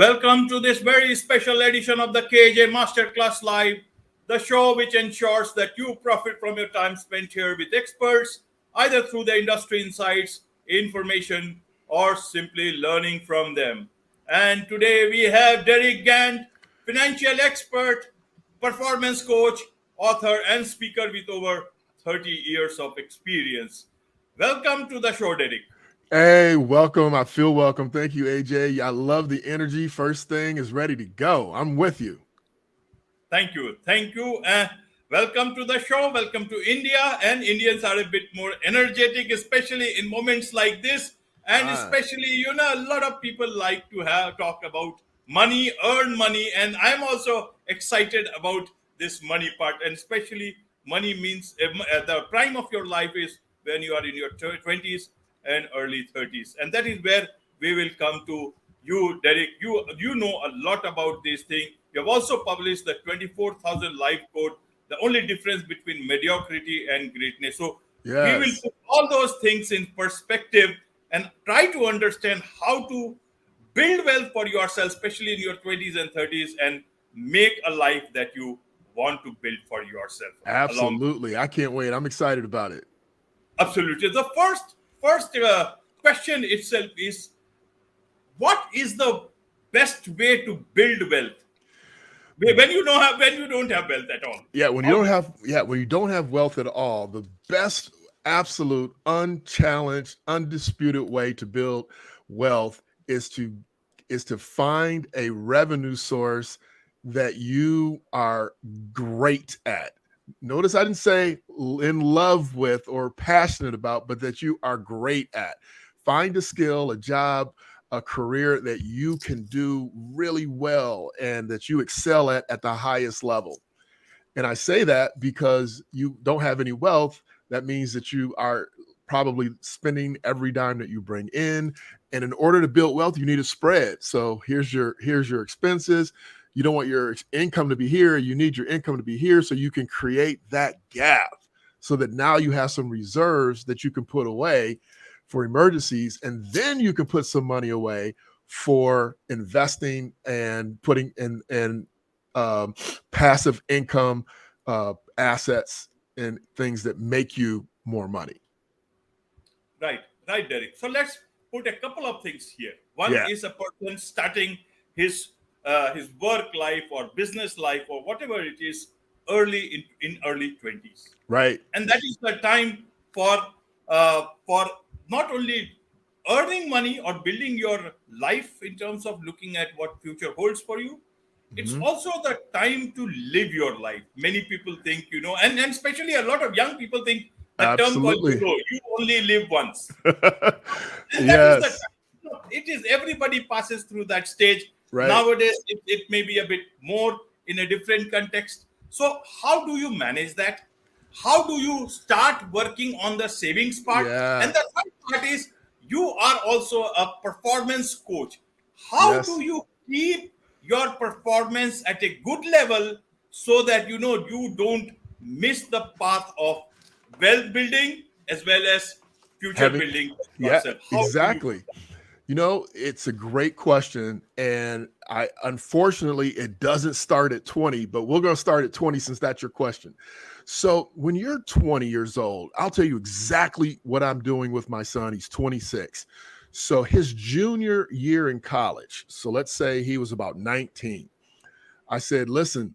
Welcome to this very special edition of the KJ Masterclass Live, the show which ensures that you profit from your time spent here with experts, either through the industry insights, information, or simply learning from them. And today we have Derick Gant, financial expert, performance coach, author, and speaker with over 30 years of experience. Welcome to the show, Derick. Hey, welcome. I feel welcome. Thank you, AJ. I love the energy. First thing is ready to go. I'm with you. Thank you. Thank you. Welcome to the show. Welcome to India. And Indians are a bit more energetic, especially in moments like this. And especially, a lot of people like to talk about money, earn money. And I'm also excited about this money part. And especially money means the prime of your life is when you are in your 20s and early 30s. And that is where we will come to you, Derick. You know a lot about this thing. You have also published the 24,000 life code, the only difference between mediocrity and greatness. So we will put all those things in perspective and try to understand how to build wealth for yourself, especially in your 20s and 30s, and make a life that you want to build for yourself. Absolutely. I can't wait. I'm excited about it. Absolutely. The first question itself is, what is the best way to build wealth when you don't have wealth at all? When you don't have wealth at all, the best, absolute, unchallenged, undisputed way to build wealth is to find a revenue source that you are great at. Notice I didn't say in love with or passionate about, but that you are great at. Find a skill, a job, a career that you can do really well and that you excel at the highest level. And I say that because you don't have any wealth. That means that you are probably spending every dime that you bring in. And in order to build wealth, you need a spread. So here's your expenses. You don't want your income to be here. You need your income to be here so you can create that gap so that now you have some reserves that you can put away for emergencies. And then you can put some money away for investing and putting in passive income assets and things that make you more money. Right, Derick. So let's put a couple of things here. One is a person starting his work life or business life or whatever it is early in early 20s, right? And that is the time for not only earning money or building your life in terms of looking at what future holds for you. It's also the time to live your life. Many people think, and especially a lot of young people think the term called you only live once. And that is the time. It is, everybody passes through that stage. Right. Nowadays, it may be a bit more in a different context. So how do you manage that? How do you start working on the savings part? And the third part is you are also a performance coach. How do you keep your performance at a good level so that you don't miss the path of wealth building as well as future building? Exactly. It's a great question. And unfortunately, it doesn't start at 20, but we're going to start at 20 since that's your question. So when you're 20 years old, I'll tell you exactly what I'm doing with my son. He's 26. So his junior year in college, so let's say he was about 19. I said, listen,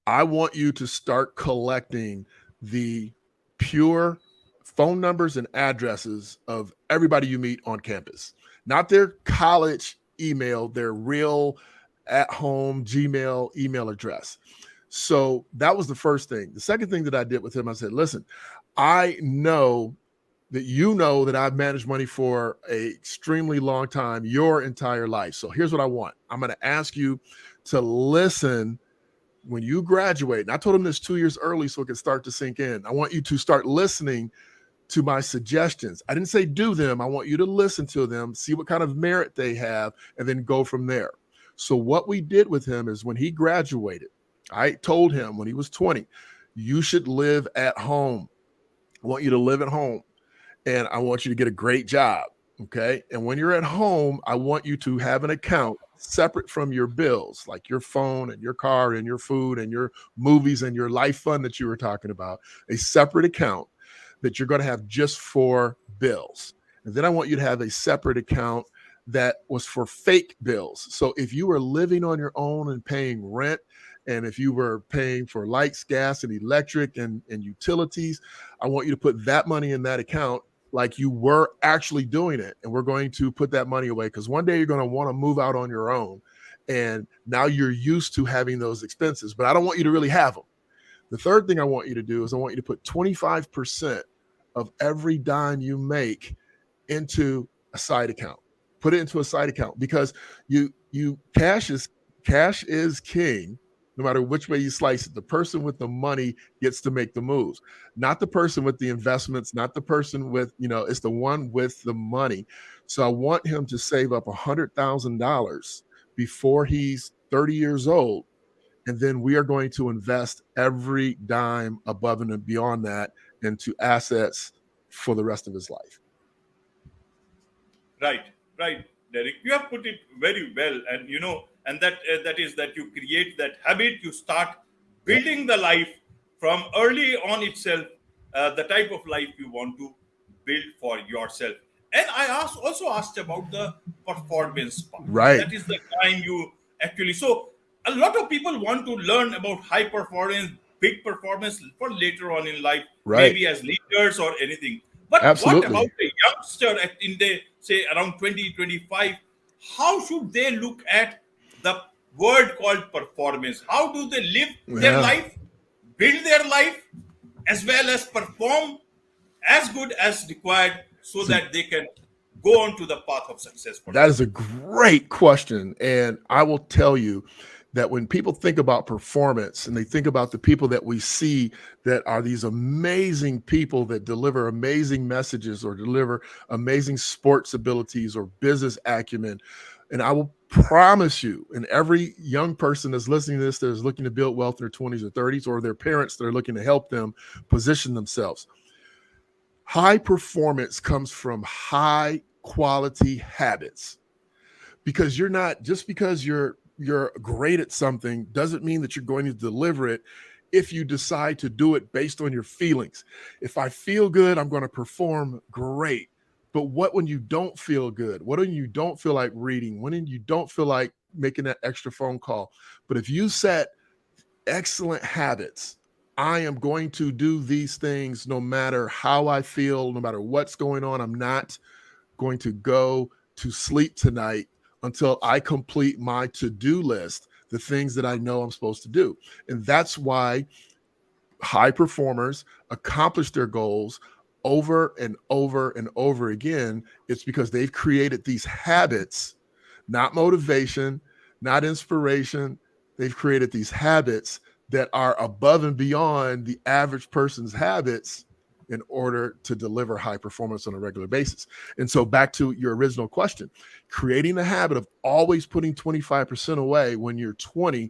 I want you to start collecting the pure phone numbers and addresses of everybody you meet on campus, not their college email, their real at-home Gmail email address. So that was the first thing. The second thing that I did with him, I said, listen, I know that I've managed money for an extremely long time, your entire life. So here's what I want. I'm going to ask you to listen when you graduate. And I told him this 2 years early so it could start to sink in. I want you to start listening to my suggestions. I didn't say do them. I want you to listen to them, see what kind of merit they have, and then go from there. So what we did with him is when he graduated, I told him when he was 20, you should live at home. I want you to live at home. And I want you to get a great job. Okay. And when you're at home, I want you to have an account separate from your bills, like your phone and your car and your food and your movies and your life fund that you were talking about, a separate account that you're going to have just for bills. And then I want you to have a separate account that was for fake bills. So if you were living on your own and paying rent, and if you were paying for lights, gas, and electric and utilities, I want you to put that money in that account like you were actually doing it. And we're going to put that money away because one day you're going to want to move out on your own. And now you're used to having those expenses, but I don't want you to really have them. The third thing I want you to do is I want you to put 25% of every dime you make into a side account. Put it into a side account because you cash is king. No matter which way you slice it, the person with the money gets to make the moves, not the person with the investments, not the person with, it's the one with the money. So I want him to save up $100,000 before he's 30 years old. And then we are going to invest every dime above and beyond that into assets for the rest of his life. Right, right, Derek. You have put it very well, and and that is that you create that habit. You start Yep. building the life from early on itself, the type of life you want to build for yourself. And I also asked about the performance part. Right. That is the time you actually. So a lot of people want to learn about high performance, big performance for later on in life, Right. maybe as leaders or anything. But what about Absolutely. the youngster in the say around 2025? How should they look at the word called performance? How do they live their Yeah. life, build their life, as well as perform as good as required so So that they can go on to the path of success for that them? is a great question. And I will tell you that when people think about performance and they think about the people that we see that are these amazing people that deliver amazing messages or deliver amazing sports abilities or business acumen, and I will promise you, and every young person that's listening to this that is looking to build wealth in their 20s or 30s, or their parents that are looking to help them position themselves, high performance comes from high quality habits. Because you're not just because you're great at something doesn't mean that you're going to deliver it if you decide to do it based on your feelings. If I feel good, I'm going to perform great. But what when you don't feel good? What when you don't feel like reading? When you don't feel like making that extra phone call? But if you set excellent habits, I am going to do these things no matter how I feel, no matter what's going on. I'm not going to go to sleep tonight until I complete my to-do list, the things that I know I'm supposed to do. And that's why high performers accomplish their goals over and over and over again. It's because they've created these habits, not motivation, not inspiration. They've created these habits that are above and beyond the average person's habits in order to deliver high performance on a regular basis. And so back to your original question, creating the habit of always putting 25% away when you're 20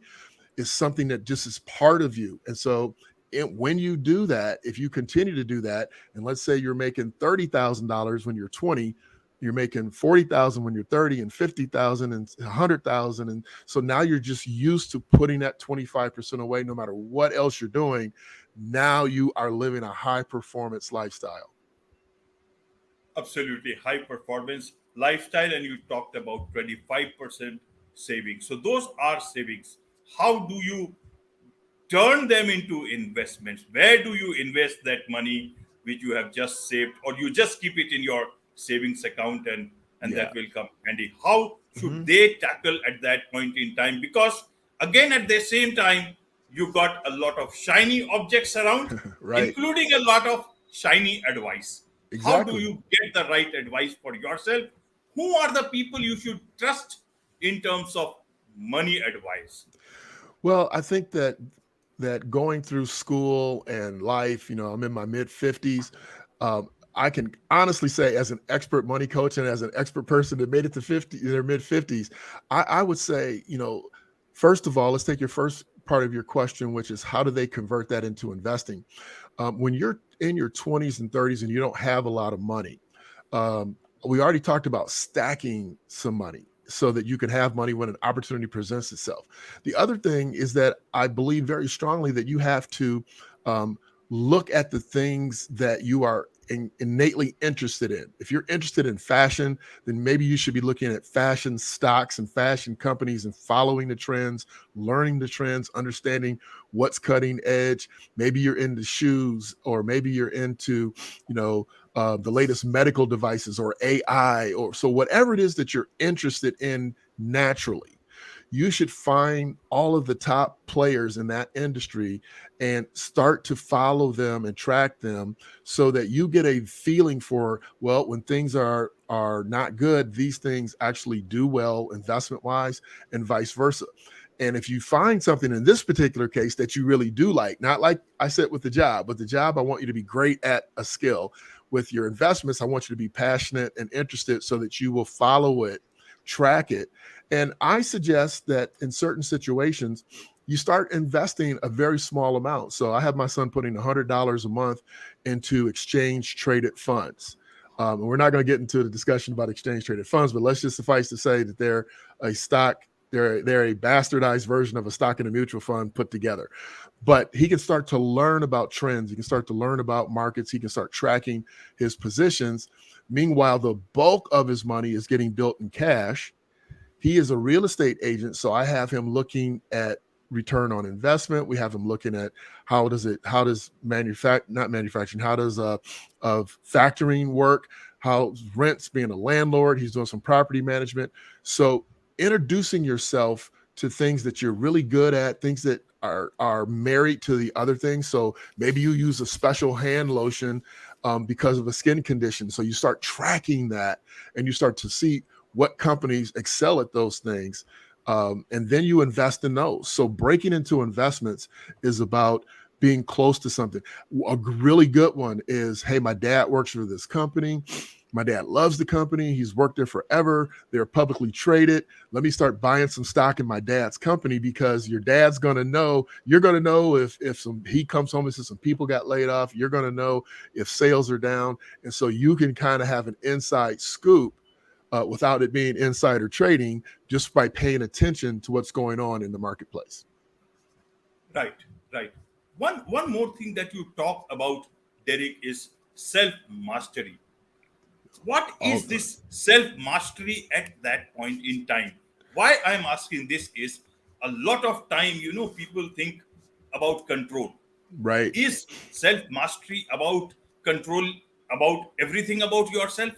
is something that just is part of you. And so when you do that, if you continue to do that, and let's say you're making $30,000 when you're 20, you're making 40,000 when you're 30 and 50,000 and 100,000. And so now you're just used to putting that 25% away, no matter what else you're doing. Now you are living a high performance lifestyle. Absolutely high performance lifestyle. And you talked about 25% savings. So those are savings. How do you turn them into investments? Where do you invest that money which you have just saved, or you just keep it in your savings account and Yeah. that will come handy? How should Mhm. they tackle at that point in time? Because again, at the same time, you got a lot of shiny objects around, Right. including a lot of shiny advice. How do Exactly. you get the right advice for yourself? Who are the people you should trust in terms of money advice? Well, I think that going through school and life, I'm in my mid 50s. I can honestly say, as an expert money coach and as an expert person that made it to 50, their mid 50s, I would say, first of all, let's take your first part of your question, which is how do they convert that into investing? When you're in your 20s and 30s and you don't have a lot of money, we already talked about stacking some money so that you can have money when an opportunity presents itself. The other thing is that I believe very strongly that you have to um, look at the things that you are innately interested in. If you're interested in fashion, then maybe you should be looking at fashion stocks and fashion companies and following the trends, learning the trends, understanding what's cutting edge. Maybe you're into shoes, or maybe you're into, you know, the latest medical devices or AI, or so whatever it is that you're interested in naturally, you should find all of the top players in that industry and start to follow them and track them so that you get a feeling for, well, when things are not good, these things actually do well investment wise, and vice versa. And if you find something in this particular case that you really do like, not like I said with the job, but the job, I want you to be great at a skill. With your investments, I want you to be passionate and interested so that you will follow it, track it. And I suggest that in certain situations, you start investing a very small amount. So I have my son putting $100 a month into exchange traded funds. And we're not going to get into the discussion about exchange traded funds, but let's just suffice to say that they're a stock. They're a bastardized version of a stock and a mutual fund put together. But he can start to learn about trends. He can start to learn about markets. He can start tracking his positions. Meanwhile, the bulk of his money is getting built in cash. He is a real estate agent, so I have him looking at return on investment. We have him looking at how does factoring work, how rents, being a landlord. He's doing some property management. So introducing yourself to things that you're really good at, things that are married to the other things. So maybe you use a special hand lotion because of a skin condition. So you start tracking that and you start to see what companies excel at those things. And then you invest in those. So breaking into investments is about being close to something. A really good one is, hey, my dad works for this company. My dad loves the company. He's worked there forever. They're publicly traded. Let me start buying some stock in my dad's company, because your dad's going to know, you're going to know if he comes home and says some people got laid off, you're going to know if sales are down. And so you can kind of have an inside scoop without it being insider trading, just by paying attention to what's going on in the marketplace. Right, right. One more thing that you talk about, Derek, is self mastery. What is this self mastery at that point in time? Why I'm asking this is, a lot of time, people think about control. Right. Is self mastery about control about everything about yourself,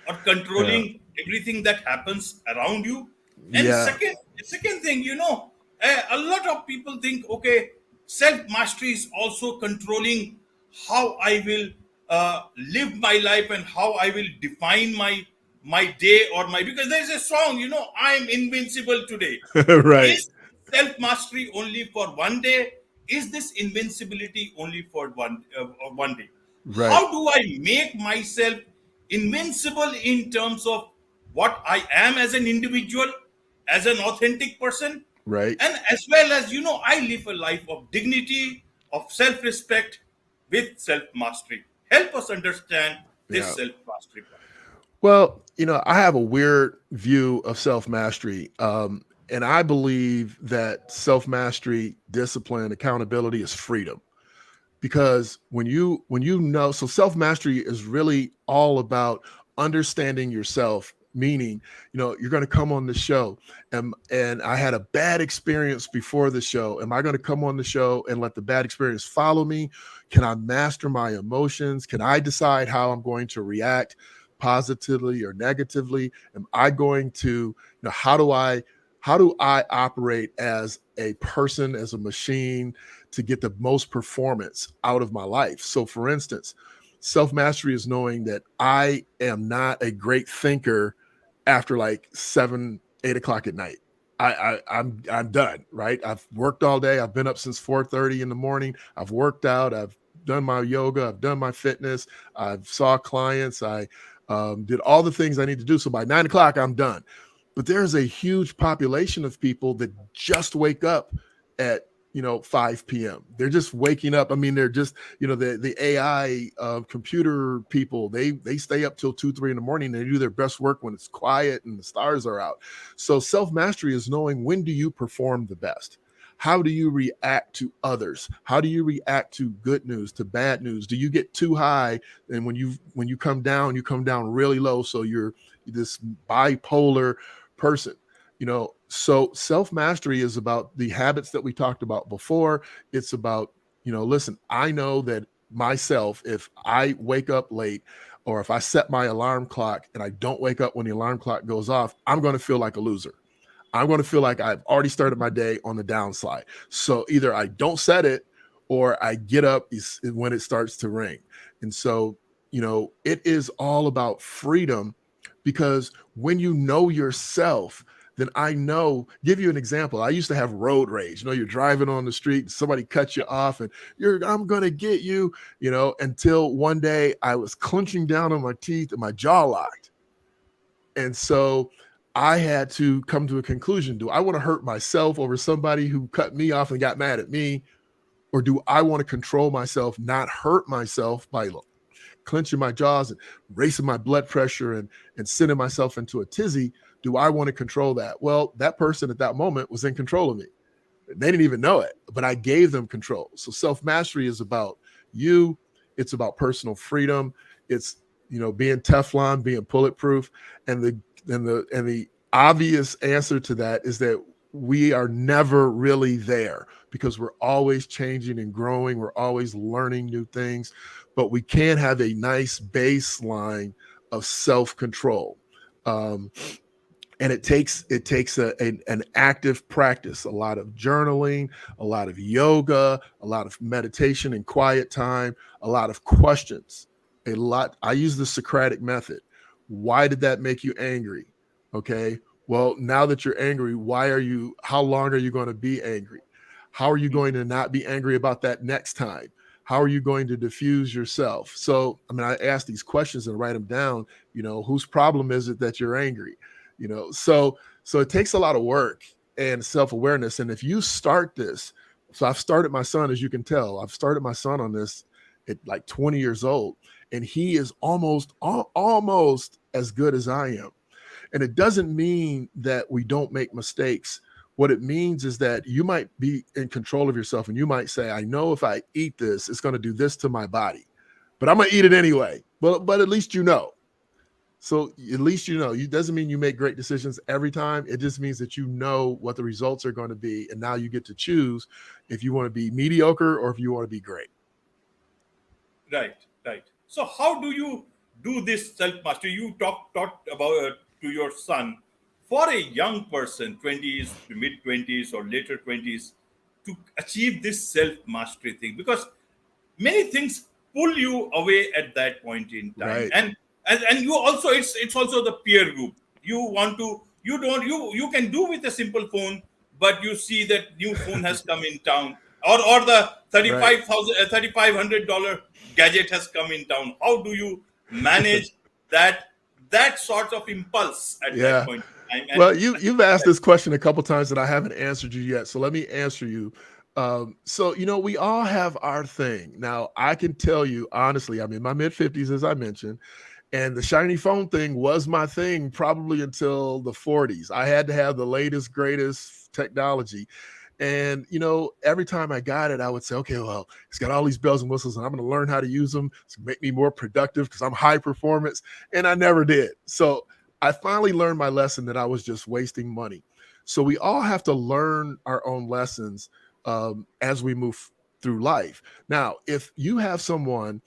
or Yeah. controlling everything that happens around you? And Yeah. second thing, a lot of people think, okay, self mastery is also controlling how I will live my life and how I will define my day, or my, because there's a song, I'm invincible today. Right. Is self mastery only for one day? Is this invincibility only for one day? Right. How do I make myself invincible in terms of what I am as an individual, as an authentic person, Right. and as well as, I live a life of dignity, of self respect with self mastery? Help us understand this Yeah. self mastery part. Well, I have a weird view of self mastery. And I believe that self mastery, discipline, accountability is freedom. Because when you know, so self mastery is really all about understanding yourself. Meaning, you're going to come on the show, and I had a bad experience before the show. Am I going to come on the show and let the bad experience follow me? Can I master my emotions? Can I decide how I'm going to react, positively or negatively? Am I going to, how do I operate as a person, as a machine, to get the most performance out of my life? So for instance, self mastery is knowing that I am not a great thinker after like 7, 8 o'clock at night. I'm done, right? I've worked all day. I've been up since 4:30 in the morning. I've worked out. I've done my yoga. I've done my fitness. I've saw clients. I did all the things I need to do. So by 9 o'clock, I'm done. But there's a huge population of people that just wake up at 5 p.m. They're just waking up. I mean, they're just, the AI computer people, they stay up till 2, 3 in the morning. They do their best work when it's quiet and the stars are out. So self-mastery is knowing, when do you perform the best? How do you react to others? How do you react to good news, to bad news? Do you get too high? And when you come down really low. So you're this bipolar person. So self-mastery is about the habits that we talked about before. It's about, listen, I know that myself, if I wake up late, or if I set my alarm clock and I don't wake up when the alarm clock goes off, I'm going to feel like a loser. I'm going to feel like I've already started my day on the downside. So either I don't set it, or I get up when it starts to ring. And so, it is all about freedom, because when you know yourself, then give you an example. I used to have road rage. You're driving on the street and somebody cuts you off and I'm going to get you, until one day I was clenching down on my teeth and my jaw locked. And so I had to come to a conclusion. Do I want to hurt myself over somebody who cut me off and got mad at me? Or do I want to control myself, not hurt myself by clenching my jaws and racing my blood pressure and sending myself into a tizzy? Do I want to control that? Well, that person at that moment was in control of me. They didn't even know it, but I gave them control. So self-mastery is about you. It's about personal freedom. It's, being Teflon, being bulletproof. And the obvious answer to that is that we are never really there, because we're always changing and growing. We're always learning new things, but we can have a nice baseline of self-control. And it takes an active practice, a lot of journaling, a lot of yoga, a lot of meditation and quiet time, a lot of questions, I use the Socratic method. Why did that make you angry? Okay. Well, now that you're angry, how long are you going to be angry? How are you going to not be angry about that next time? How are you going to diffuse yourself? So, I ask these questions and write them down. Whose problem is it that you're angry? So it takes a lot of work and self-awareness. And if you start this, so I've started my son, as you can tell, I've started my son on this at like 20 years old, and he is almost as good as I am. And it doesn't mean that we don't make mistakes. What it means is that you might be in control of yourself, and you might say, I know if I eat this, it's going to do this to my body, but I'm going to eat it anyway. But at least So at least it doesn't mean you make great decisions every time. It just means that you know what the results are going to be. And now you get to choose if you want to be mediocre or if you want to be great. Right. So how do you do this self-mastery? You talked about to your son. For a young person, 20s, mid-20s or later 20s, to achieve this self-mastery thing, because many things pull you away at that point in time. Right. And you also, it's also the peer group. You can do with a simple phone, but you see that new phone has come in town, or the $3,500 gadget has come in town. How do you manage that sort of impulse at that point in time? Well, you've asked this question a couple times and I haven't answered you yet. So let me answer you. So we all have our thing. Now, I can tell you honestly, I'm in my mid-50s, as I mentioned. And the shiny phone thing was my thing probably until the 40s. I had to have the latest, greatest technology. And, every time I got it, I would say, okay, well, it's got all these bells and whistles and I'm going to learn how to use them to make me more productive because I'm high performance. And I never did. So I finally learned my lesson that I was just wasting money. So we all have to learn our own lessons as we move through life. Now, if you have someone,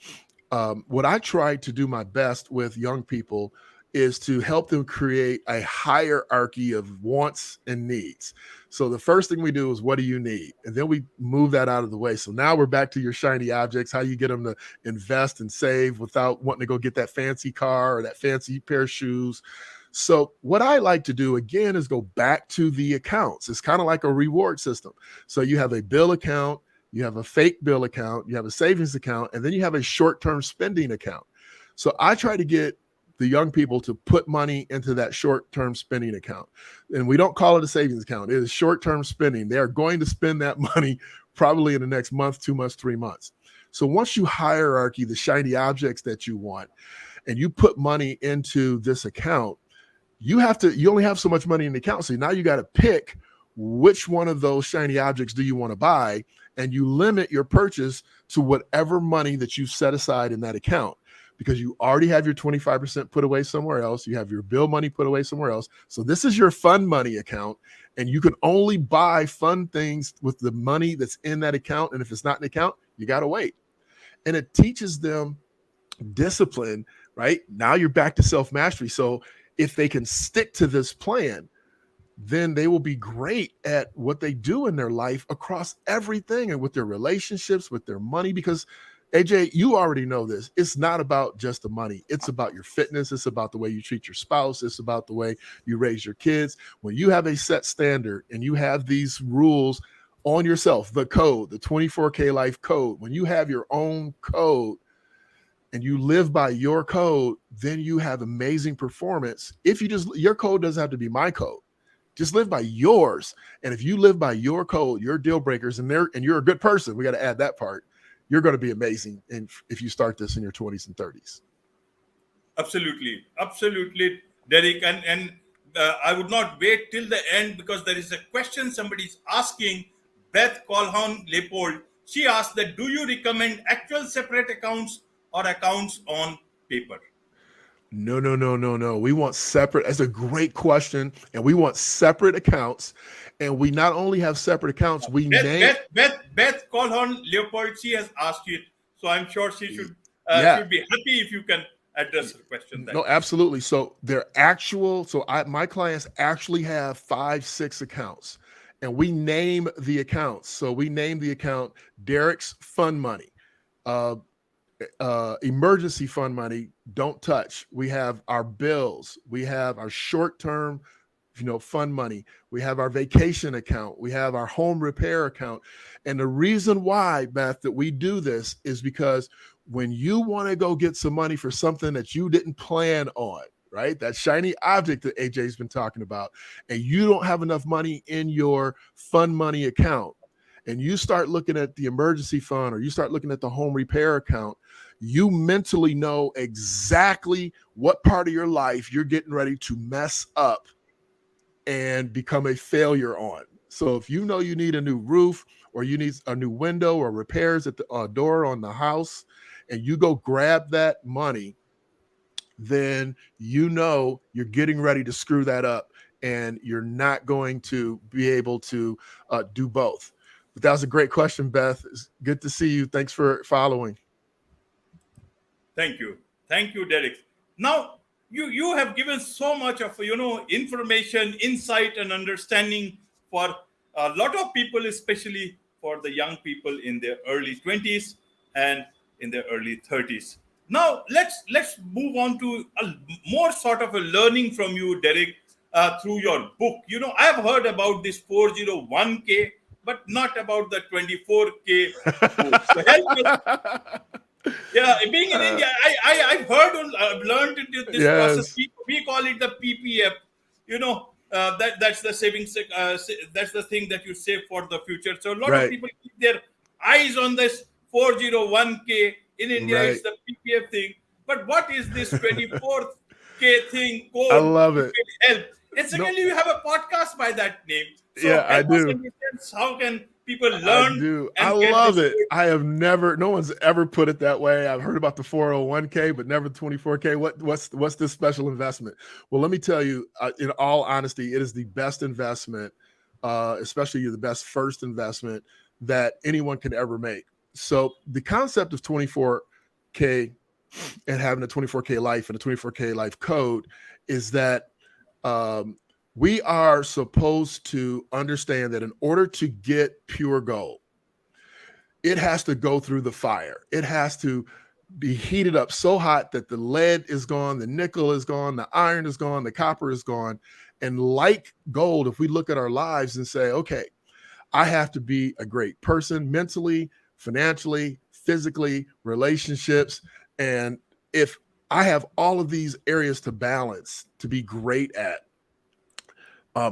what I try to do my best with young people is to help them create a hierarchy of wants and needs. So the first thing we do is, what do you need? And then we move that out of the way. So now we're back to your shiny objects, how you get them to invest and save without wanting to go get that fancy car or that fancy pair of shoes. So what I like to do, again, is go back to the accounts. It's kind of like a reward system. So you have a bill account, you have a fake bill account, you have a savings account, and then you have a short-term spending account. So I try to get the young people to put money into that short-term spending account. And we don't call it a savings account. It is short-term spending. They are going to spend that money probably in the next month, 2 months, 3 months. So once you hierarchy the shiny objects that you want and you put money into this account, you only have so much money in the account. So now you got to pick which one of those shiny objects do you want to buy, and you limit your purchase to whatever money that you set aside in that account, because you already have your 25% put away somewhere else. You have your bill money put away somewhere else. So this is your fun money account, and you can only buy fun things with the money that's in that account. And if it's not in the account, you got to wait. And it teaches them discipline, right? Now you're back to self-mastery. So if they can stick to this plan, then they will be great at what they do in their life across everything, and with their relationships, with their money. Because AJ, you already know this. It's not about just the money. It's about your fitness. It's about the way you treat your spouse. It's about the way you raise your kids. When you have a set standard and you have these rules on yourself, the code, the 24K life code, when you have your own code and you live by your code, then you have amazing performance. Your code doesn't have to be my code. Just live by yours. And if you live by your code, your deal breakers, and you're a good person, we got to add that part, you're going to be amazing. And if you start this in your 20s and 30s. Absolutely. Absolutely, Derick. And I would not wait till the end, because there is a question somebody's asking. Beth Colhoun Leopold, she asked that, do you recommend actual separate accounts or accounts on paper? No. We want separate. That's a great question. And we want separate accounts. And we not only have separate accounts, Beth Colhoun Leopold, she has asked it. So I'm sure she should be happy if you can address her question. No, absolutely. So my clients actually have 5-6 accounts, and we name the accounts. So we name the account Derick's Fund Money, emergency fund money, don't touch. We have our bills. We have our short-term, fund money. We have our vacation account. We have our home repair account. And the reason why, Beth, that we do this is because when you want to go get some money for something that you didn't plan on, right? That shiny object that AJ's been talking about, and you don't have enough money in your fund money account, and you start looking at the emergency fund, or you start looking at the home repair account, you mentally know exactly what part of your life you're getting ready to mess up and become a failure on. So if you know you need a new roof, or you need a new window, or repairs at the door on the house, and you go grab that money, then you know you're getting ready to screw that up, and you're not going to be able to do both. But that was a great question, Beth. It's good to see you. Thanks for following. Thank you, Derick. Now you have given so much of information, insight, and understanding for a lot of people, especially for the young people in their early 20s and in their early 30s. Now let's move on to a more sort of a learning from you, Derick, through your book. I have heard about this 401k, but not about the 24k book. So help us. Yeah, being in India, I've learned this process. We call it the PPF. That's the savings. That's the thing that you save for the future. So a lot of people keep their eyes on this 401k. In India, it's the PPF thing. But what is this 24k thing code? I love it. Help. And secondly, you have a podcast by that name. So I do. How can people learn? I do. I love it. No one's ever put it that way. I've heard about the 401k, but never the 24k. What's this special investment? Well, let me tell you, in all honesty, it is the best investment, especially the best first investment that anyone can ever make. So the concept of 24k and having a 24k life and a 24k life code is that we are supposed to understand that in order to get pure gold, it has to go through the fire. It has to be heated up so hot that the lead is gone, the nickel is gone, the iron is gone, the copper is gone. And like gold, if we look at our lives and say, okay, I have to be a great person mentally, financially, physically, relationships. And if I have all of these areas to balance, to be great at.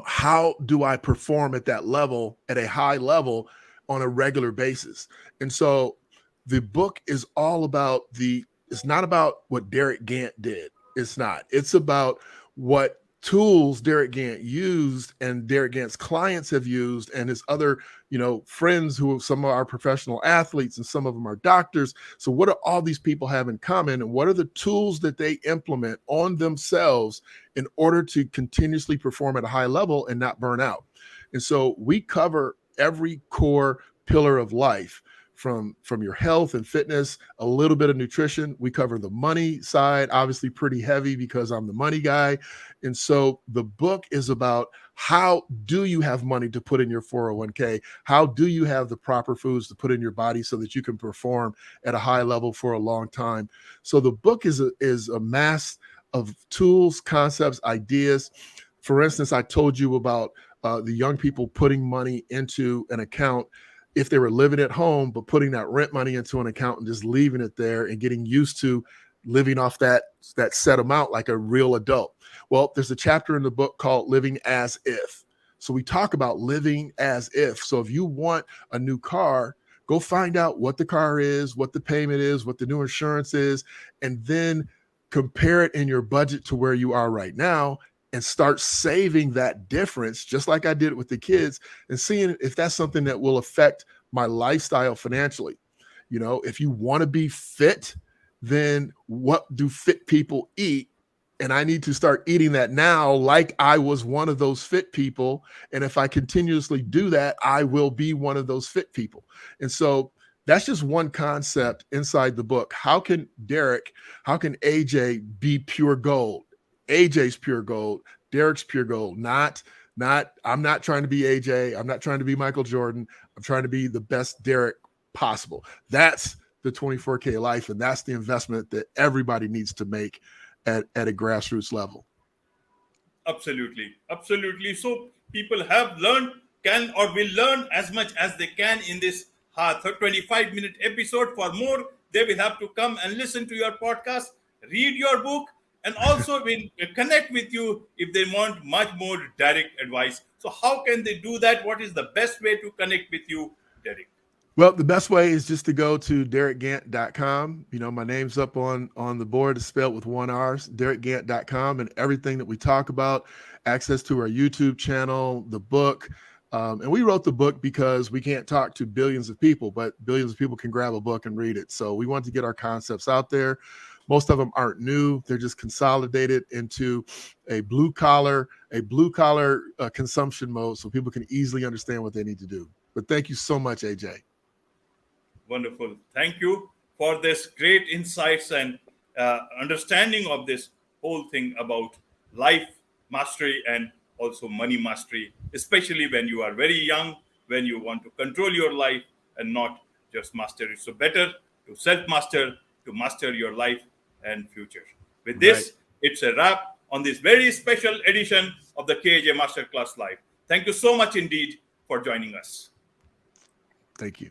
How do I perform at that level, at a high level, on a regular basis? And so the book is all about it's not about what Derick Gant did. It's not. It's about what tools Derick Gant used and Derick Gant's clients have used, and his other, friends who are some of our professional athletes, and some of them are doctors. So what do all these people have in common, and what are the tools that they implement on themselves in order to continuously perform at a high level and not burn out? And so we cover every core pillar of life, from your health and fitness, a little bit of nutrition. We cover the money side, obviously pretty heavy because I'm the money guy. And so the book is about, how do you have money to put in your 401k? How do you have the proper foods to put in your body so that you can perform at a high level for a long time? So the book is a mass of tools, concepts, ideas. For instance, I told you about the young people putting money into an account if they were living at home, but putting that rent money into an account and just leaving it there and getting used to living off that set amount like a real adult. Well, there's a chapter in the book called Living As If. So we talk about living as if. So if you want a new car, go find out what the car is, what the payment is, what the new insurance is, and then compare it in your budget to where you are right now, and start saving that difference, just like I did with the kids, and seeing if that's something that will affect my lifestyle financially. If you want to be fit, then what do fit people eat? And I need to start eating that now, like I was one of those fit people. And if I continuously do that, I will be one of those fit people. And so that's just one concept inside the book. How can AJ be pure gold? AJ's pure gold, Derick's pure gold. I'm not trying to be AJ. I'm not trying to be Michael Jordan. I'm trying to be the best Derick possible. That's the 24K life, and that's the investment that everybody needs to make at a grassroots level. Absolutely. Absolutely. So people have learned, can or will learn as much as they can in this 25-minute episode. For more, they will have to come and listen to your podcast, read your book, and also will connect with you if they want much more direct advice. So how can they do that? What is the best way to connect with you, Derick? Well, the best way is just to go to DerickGant.com. My name's up on the board. It's spelled with one R, DerickGant.com, and everything that we talk about, access to our YouTube channel, the book. And we wrote the book because we can't talk to billions of people, but billions of people can grab a book and read it. So we want to get our concepts out there. Most of them aren't new. They're just consolidated into a blue collar consumption mode so people can easily understand what they need to do. But thank you so much, AJ. Wonderful. Thank you for this great insights and understanding of this whole thing about life mastery and also money mastery, especially when you are very young, when you want to control your life and not just master it. So better to self-master, to master your life and future. With this, It's a wrap on this very special edition of the KJ Masterclass Live. Thank you so much indeed for joining us. Thank you.